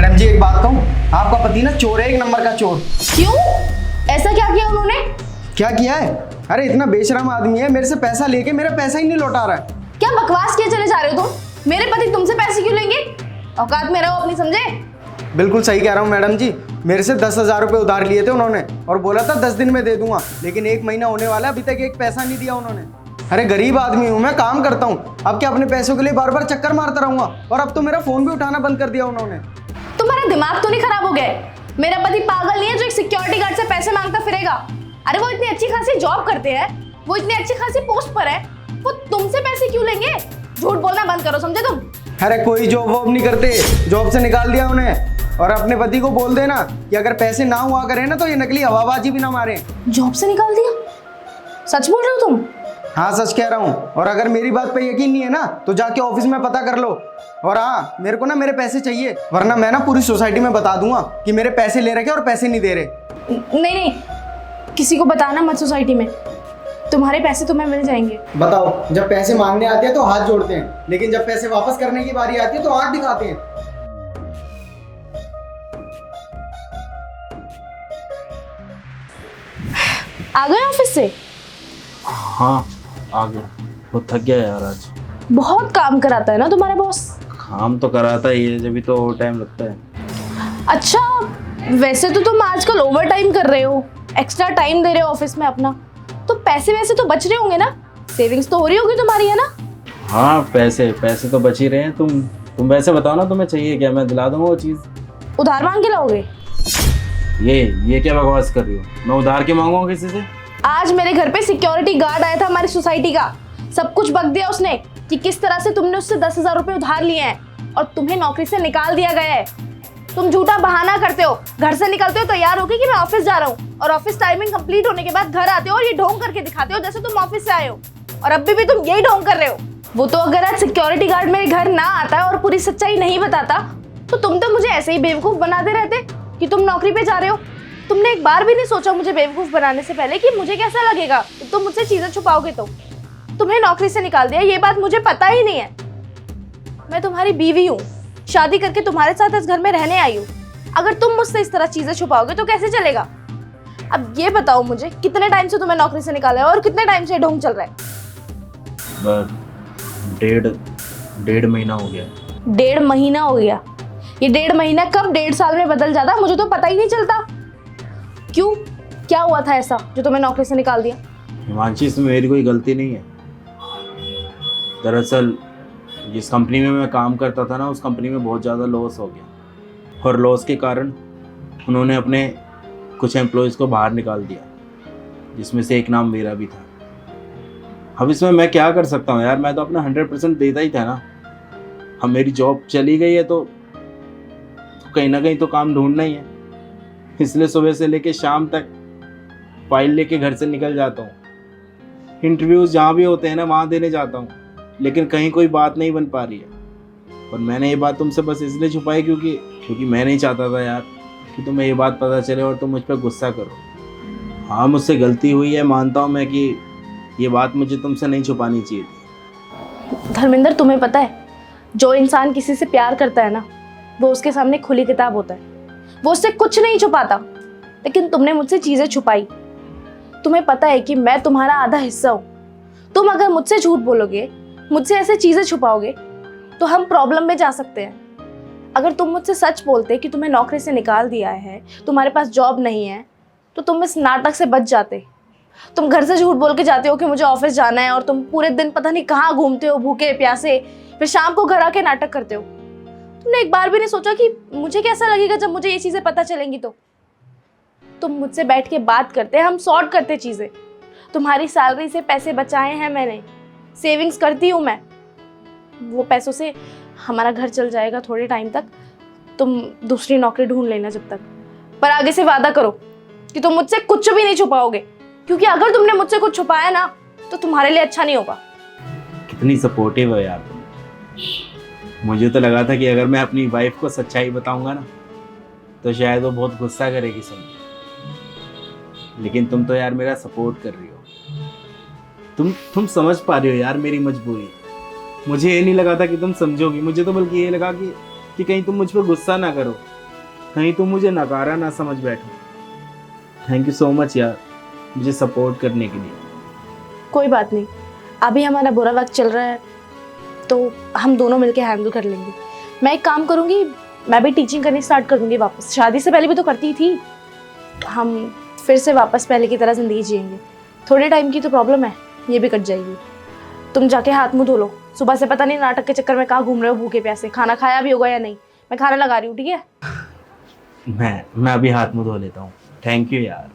Madam जी एक बात कहूँ, आपका पति ना चोर है, एक नंबर का चोर। क्यों? ऐसा क्या किया उन्होंने? क्या किया है? अरे इतना बेशरम आदमी है, मेरे से पैसा लेके मेरा पैसा ही नहीं लौटा रहा है। क्या बकवास किए चले जा रहे हो तुम? मेरे पति तुमसे पैसे क्यों लेंगे? औकात में रहो अपनी, समझे? बिल्कुल सही कह रहा हूँ मैडम जी, मेरे से 10,000 रुपये उधार लिए थे उन्होंने और बोला था 10 दिन में दे दूंगा, लेकिन 1 महीना होने वाला है, अभी तक एक पैसा नहीं दिया उन्होंने। अरे गरीब आदमी हूँ मैं, काम करता हूँ, अब क्या अपने पैसों के लिए बार बार चक्कर मारता रहूंगा? और अब तो मेरा फोन भी उठाना बंद कर दिया उन्होंने। तुम्हारा दिमाग तो नहीं खराब हो गया? मेरा पति पागल नहीं है जो एक सिक्योरिटी गार्ड से पैसे मांगता फिरेगा। अरे वो इतनी अच्छी खासी जॉब करते हैं, वो इतनी अच्छी खासी पोस्ट पर है, वो तुमसे पैसे क्यों लेंगे? झूठ बोलना बंद करो, समझे तुम? अरे कोई जॉब वॉब नहीं करते, जॉब से निकाल दिया उन्हें। और अपने पति को बोल देना कि अगर पैसे ना हुआ करे ना तो ये नकली हवाबाजी भी ना मारे। जॉब से निकाल दिया? सच बोल रहे हो तुम? हाँ सच कह रहा हूँ, और अगर मेरी बात पे यकीन नहीं है ना तो जाके ऑफिस में पता कर लो। और हाँ, मेरे को ना मेरे पैसे चाहिए, वरना मैं ना पूरी सोसाइटी में बता दूंगा कि मेरे पैसे ले रखे और पैसे नहीं दे रहे। नहीं, किसी को बताना मत सोसाइटी में, तुम्हारे पैसे तुम्हें मिल जाएंगे। बताओ, जब पैसे मांगने आते हैं तो हाथ जोड़ते हैं, लेकिन जब पैसे वापस करने की बारी आती है तो आंख दिखाते हैं। आ गए ऑफिस से? हाँ आ गया। वो थक गया यार आज। बहुत काम कराता है ना तुम्हारा बॉस? काम तो कराता ही है, जब भी तो ओवर टाइम लगता है। अच्छा, वैसे तो तुम आजकल ओवर टाइम कर रहे हो, एक्स्ट्रा टाइम दे रहे हो ऑफिस में अपना, तो पैसे वैसे तो बच रहे होंगे ना? सेविंग्स तो हो रही होगी तुम्हारी, है ना? हाँ पैसे तो बच ही रहे हैं। तुम वैसे बताओ ना, तुम्हें चाहिए क्या? मैं दिला दूंगा वो चीज़। उधार मांग के लाओगे? ये क्या बकवास कर रही हो? मैं उधार के मांगूंगा किसी से? आज मेरे घर पे सिक्योरिटी गार्ड आया था हमारी सोसाइटी का, सब कुछ बक दिया उसने कि किस तरह से तुमने उससे 10,000 रुपए उधार लिए हैं और तुम्हें नौकरी से निकाल दिया गया है। तुम झूठा बहाना करते हो, घर से निकलते हो तैयार होके कि मैं ऑफिस जा रहा हूँ, और ऑफिस टाइमिंग कंप्लीट होने के बाद घर आते हो और ये ढोंग करके दिखाते हो जैसे तुम ऑफिस से आए हो, और अभी भी तुम यही ढोंग कर रहे हो। वो तो अगर आज सिक्योरिटी गार्ड मेरे घर ना आता और पूरी सच्चाई नहीं बताता तो तुम तो मुझे ऐसे ही बेवकूफ बनाते रहते कि तुम नौकरी पे जा रहे हो। तुमने एक बार भी नहीं सोचा मुझे बेवकूफ बनाने से पहले कि मुझे कैसा लगेगा तुम मुझसे चीजें छुपाओगे तो? तुम्हें नौकरी से निकाल दिया, ये बात मुझे पता ही नहीं है। मैं तुम्हारी बीवी हूँ, शादी करके तुम्हारे साथ इस घर में रहने आई हूँ। अगर तुम मुझसे इस तरह चीजें छुपाओगे तो कैसे चलेगा? अब ये बताओ मुझे, कितने टाइम से तुम्हें नौकरी से निकाला है और कितने टाइम से ढोंग चल रहा है? डेढ़ महीना हो गया। 1.5 महीना हो गया? ये 1.5 महीना कब 1.5 साल में बदल जाता मुझे तो पता ही नहीं चलता। क्यों, क्या हुआ था ऐसा जो तुम्हें नौकरी से निकाल दिया? हिमांशी, इसमें मेरी कोई गलती नहीं है। दरअसल जिस कंपनी में मैं काम करता था ना, उस कंपनी में बहुत ज़्यादा लॉस हो गया, और लॉस के कारण उन्होंने अपने कुछ एम्प्लॉयज़ को बाहर निकाल दिया, जिसमें से एक नाम मेरा भी था। अब इसमें मैं क्या कर सकता हूँ यार? मैं तो अपना 100% देता ही था ना। अब मेरी जॉब चली गई है तो कहीं ना कहीं तो काम ढूंढना ही है, इसलिए सुबह से लेके शाम तक फाइल लेके घर से निकल जाता हूँ। इंटरव्यूज़ जहाँ भी होते हैं ना वहाँ देने जाता हूँ, लेकिन कहीं कोई बात नहीं बन पा रही है। और मैंने ये बात तुमसे बस इसलिए छुपाई क्योंकि मैं नहीं चाहता था यार कि तुम्हें ये बात पता चले और तुम मुझ पर गुस्सा करो। हाँ, मुझसे गलती हुई है, मानता हूँ मैं कि ये बात मुझे तुमसे नहीं छुपानी चाहिए थी। धर्मेंद्र, तुम्हें पता है, जो इंसान किसी से प्यार करता है ना, वो उसके सामने खुली किताब होता है, वो उससे कुछ नहीं छुपाता। लेकिन तुमने मुझसे चीजें छुपाई। तुम्हें पता है कि मैं तुम्हारा आधा हिस्सा हूँ। तुम अगर मुझसे झूठ बोलोगे, मुझसे ऐसे चीजें छुपाओगे तो हम प्रॉब्लम में जा सकते हैं। अगर तुम मुझसे सच बोलते कि तुम्हें नौकरी से निकाल दिया है, तुम्हारे पास जॉब नहीं है, तो तुम इस नाटक से बच जाते। तुम घर से झूठ बोल के जाते हो कि मुझे ऑफिस जाना है, और तुम पूरे दिन पता नहीं कहाँ घूमते हो भूखे प्यासे, फिर शाम को घर आके नाटक करते हो। तुमने एक बार भी नहीं सोचा कि मुझे कैसा लगेगा जब मुझे ये चीजें पता चलेंगी? तो तुम मुझसे बैठ के बात करते, हम सॉर्ट करते चीजें। तुम्हारी सैलरी से पैसे बचाए हैं मैंने, सेविंग्स करती हूँ मैं, वो पैसों से हमारा घर चल जाएगा थोड़े टाइम तक। तुम दूसरी नौकरी ढूंढ लेना जब तक, पर आगे से वादा करो कि तुम मुझसे कुछ भी नहीं छुपाओगे, क्योंकि अगर तुमने मुझसे कुछ छुपाया ना तो तुम्हारे लिए अच्छा नहीं होगा। कितनी सपोर्टिव है यार तुम। मुझे तो लगा था कि अगर मैं अपनी वाइफ को सच्चाई बताऊंगा ना तो शायद वो बहुत गुस्सा करेगी सुन के, लेकिन तुम तो यार मेरा सपोर्ट कर रही हो। तुम समझ पा रही हो यार मेरी मजबूरी। मुझे ये नहीं लगा था कि तुम समझोगी, मुझे तो बल्कि ये लगा कि कहीं तुम मुझ पर गुस्सा ना करो। कहीं तुम मुझे नकारा ना समझ बैठो। थैंक यू सो मच यार, मुझे सपोर्ट करने के लिए। कोई बात नहीं, अभी हमारा बुरा वक्त चल रहा है तो हम दोनों मिलके हैंडल कर लेंगे। मैं एक काम करूँगी, मैं भी टीचिंग करनी स्टार्ट कर दूँगी वापस। शादी से पहले भी तो करती थी। हम फिर से वापस पहले की तरह ज़िंदगी जिएंगे। थोड़े टाइम की तो प्रॉब्लम है, ये भी कट जाएगी। तुम जाके हाथ मुँह धो लो। सुबह से पता नहीं नाटक के चक्कर में कहाँ घूम रहे हो भूखे प्यासे। खाना खाया भी होगा या नहीं, मैं खाना लगा रही हूँ, ठीक है? मैं अभी हाथ मुंह धो लेता हूँ। थैंक यू यार।